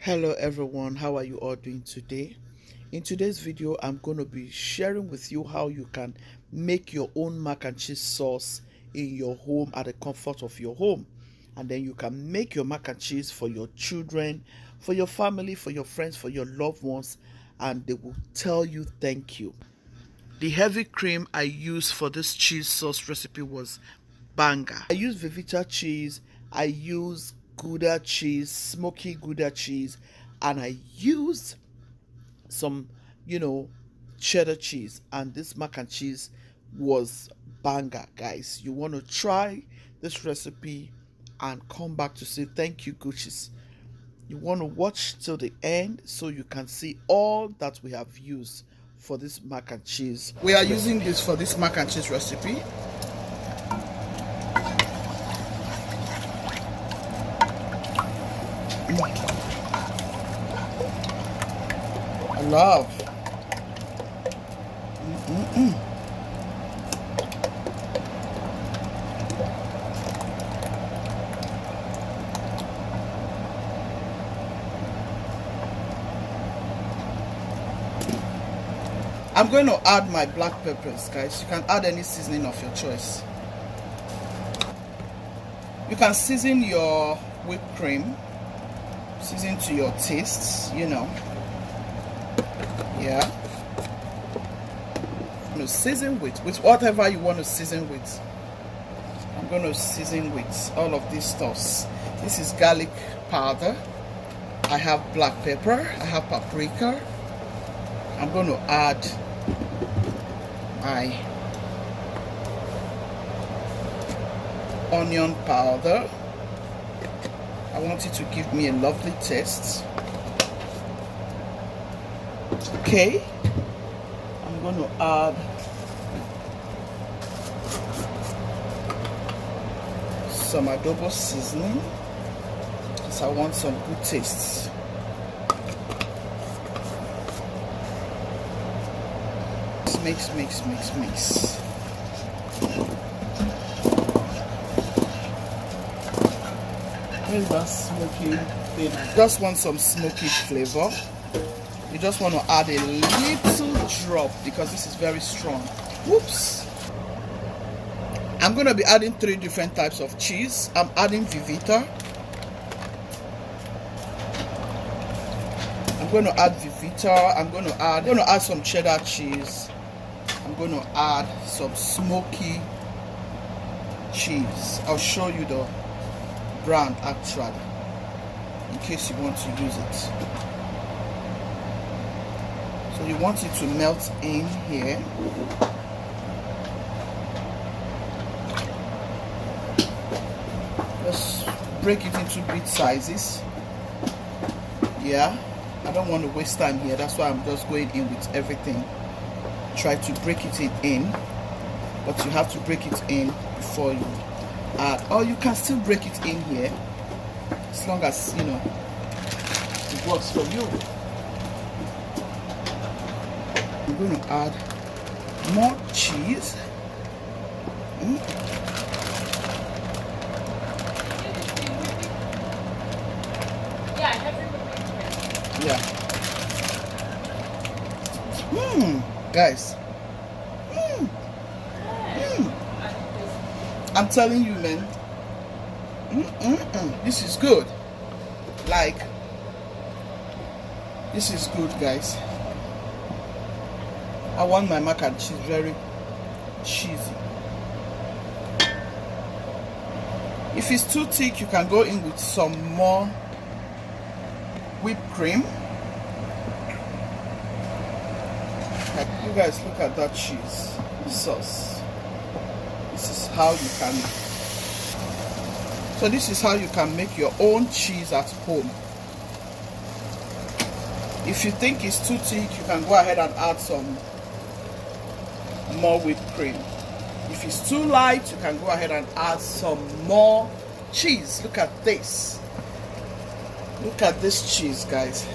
Hello everyone, how are you all doing today? In today's video, I'm going to be sharing with you how you can make your own mac and cheese sauce in your home at the comfort of your home. And then you can make your mac and cheese for your children, for your family, for your friends, for your loved ones, and they will tell you thank you. The heavy cream I used for this cheese sauce recipe was Banga. I use Vivita cheese, I use Gouda cheese, smoky Gouda cheese, and I use some, cheddar cheese. And this mac and cheese was Banga, guys. You want to try this recipe and come back to say thank you, Gucci's. You want to watch till the end so you can see all that we have used for this mac and cheese. We are using this for this mac and cheese recipe. I love. I'm going to add my black peppers, guys. You can add any seasoning of your choice. You can season your whipped cream, season to your tastes, Yeah. I'm going to season with whatever you want to season with. I'm going to season with all of these stuffs. This is garlic powder. I have black pepper. I have paprika. I'm going to add my onion powder. I want it to give me a lovely taste. Okay, I'm going to add some adobo seasoning because I want some good tastes. Mix. Where's that smoky flavor? Just want some smoky flavor. You just want to add a little drop because this is very strong. Whoops. I'm going to be adding 3 different types of cheese. I'm adding Vivita. I'm going to add Vivita. I'm going to add some cheddar cheese. I'm going to add some smoky cheese. I'll show you the brand actually in case you want to use it. So you want it to melt in here. Just break it into bit sizes. Yeah, I don't want to waste time here. That's why I'm just going in with everything. Try to break it in, but you have to break it in before you add, or you can still break it in here as long as it works for you. I'm going to add more cheese. Yeah. Guys. I'm telling you, man. This is good. Like, this is good, guys. I want my mac and cheese very cheesy. If it's too thick, you can go in with some more whipped cream. You guys, look at that cheese sauce. This is how you can. So this is how you can make your own cheese at home. If you think it's too thick, you can go ahead and add some more whipped cream. If it's too light, you can go ahead and add some more cheese. Look at this. Look at this cheese, guys.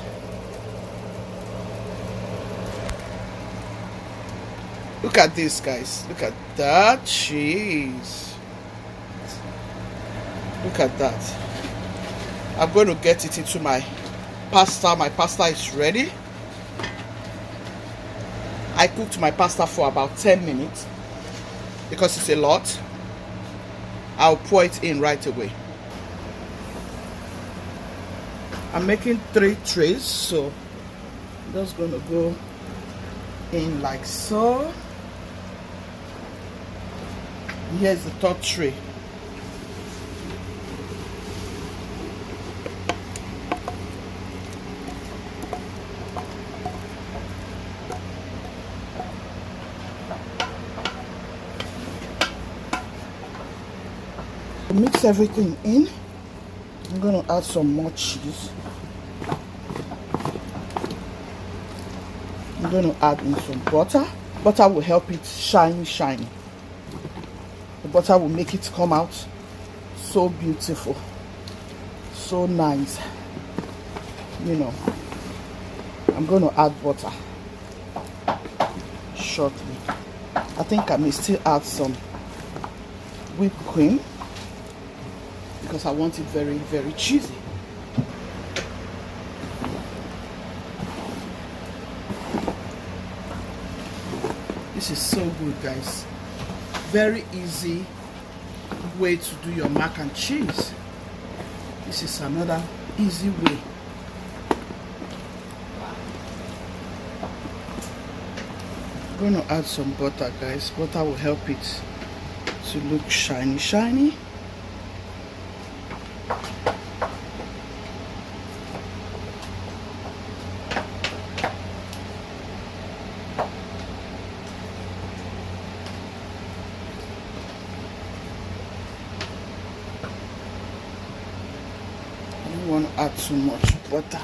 Look at this, guys. Look at that cheese. Look at that. I'm going to get it into my pasta. My pasta is ready. I cooked my pasta for about 10 minutes because it's a lot. I'll pour it in right away. I'm making 3 trays, so I'm just going to go in like so. Here's the 3rd tray. Mix everything in. I'm going to add some more cheese. I'm going to add in some butter. Butter will help it shiny. The butter will make it come out so beautiful, so nice. You know, I'm going to add butter shortly. I think I may still add some whipped cream because I want it very, very cheesy. This is so good, guys. Very easy way to do your mac and cheese. This is another easy way. I'm going to add some butter, guys. Butter will help it to look shiny. I don't want to add too much butter.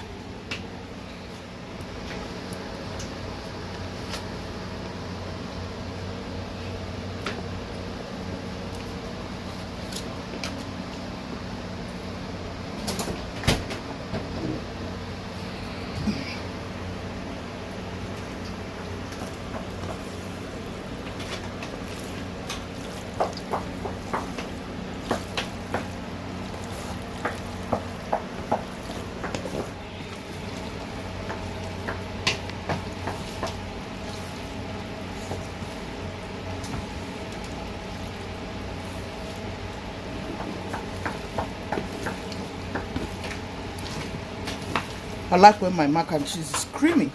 I like when my mac and cheese is creamy.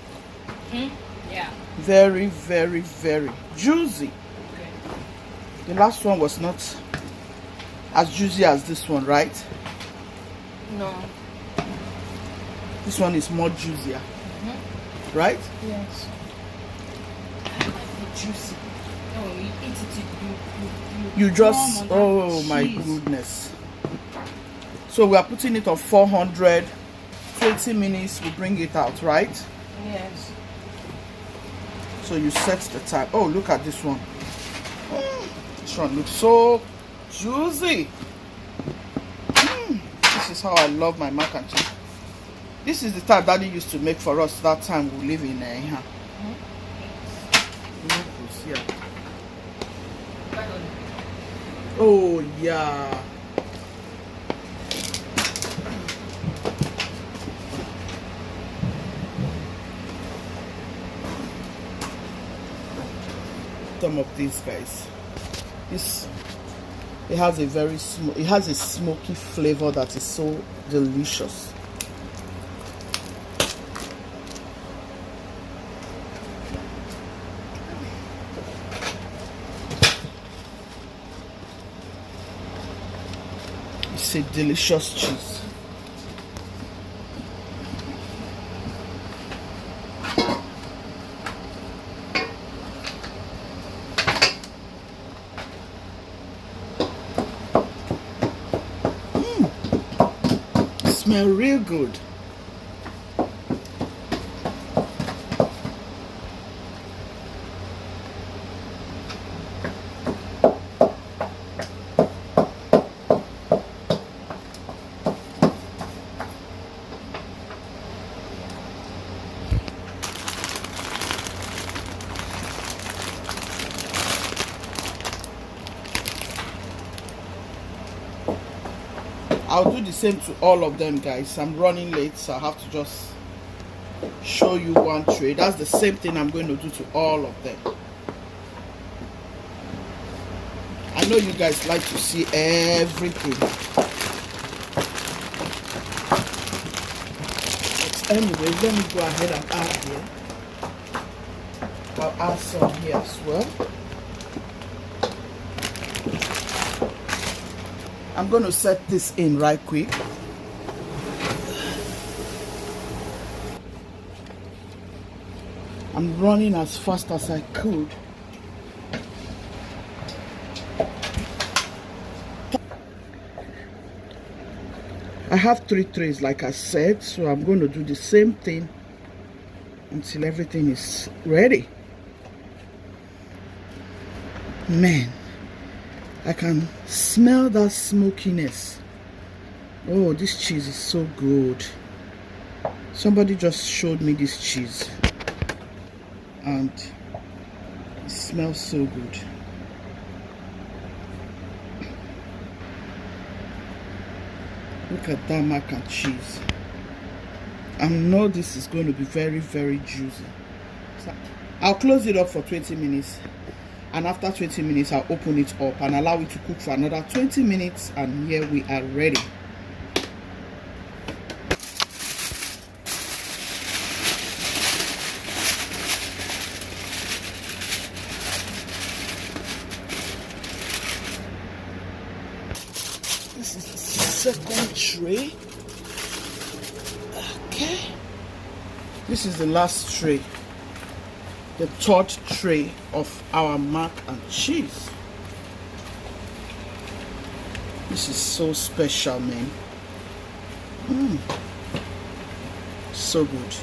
Yeah. Very, very, very juicy. Okay. The last one was not as juicy as this one, right? No. This one is more juicier. Right? Yes. I like the juicy. Oh, you eat it, You just, warm on that oh my cheese. goodness. So we are putting it on 400. 20 minutes, we bring it out, right? Yes. So you set the time. Oh, look at this one. This one looks so juicy. This is how I love my mac and cheese. This is the type Daddy used to make for us that time we live in yeah. Oh yeah. Some of these guys. It has a very it has a smoky flavor that is so delicious. It's a delicious cheese. Smell real good. I'll do the same to all of them, guys. I'm running late, so I have to just show you one tray. That's the same thing I'm going to do to all of them. I know you guys like to see everything, but anyway, let me go ahead and add here. I'll add some here as well. I'm going to set this in right quick. I'm running as fast as I could. I have 3 trays like I said, so I'm going to do the same thing until everything is ready. Man, I can smell that smokiness. Oh, this cheese is so good. Somebody just showed me this cheese and it smells so good. Look at that mac and cheese. I know this is going to be very, very juicy. So I'll close it up for 20 minutes. And after 20 minutes, I'll open it up and allow it to cook for another 20 minutes. And here we are ready. This is the second tray. Okay. This is the last tray. The third tray of our mac and cheese. This is so special, man. So good.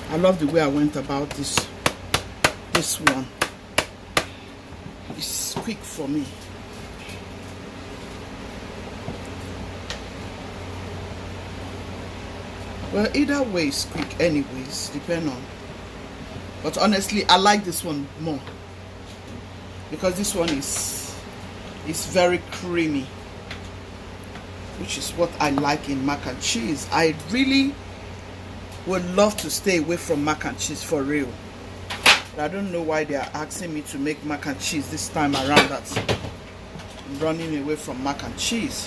I love the way I went about this one. It's quick for me. Well, either way is quick anyways, depend on. But honestly, I like this one more because this one is very creamy, which is what I like in mac and cheese. I really would love to stay away from mac and cheese for real. But I don't know why they are asking me to make mac and cheese this time around. That I'm running away from mac and cheese.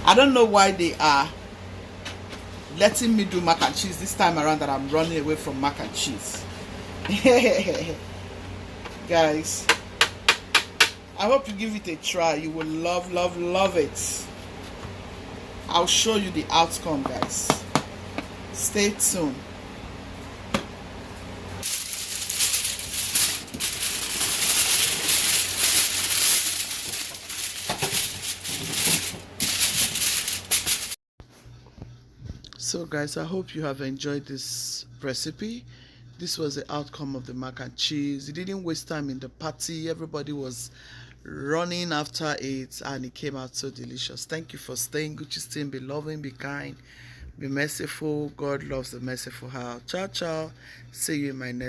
I don't know why they are letting me do mac and cheese this time around that I'm running away from mac and cheese. Guys, I hope you give it a try. You will love, love, love it. I'll show you the outcome, guys. Stay tuned. So guys, I hope you have enjoyed this recipe. This was the outcome of the mac and cheese. It didn't waste time in the party. Everybody was running after it and it came out so delicious. Thank you for staying. Gucci Steam. Be loving, be kind, be merciful. God loves the merciful heart. Ciao, ciao. See you in my next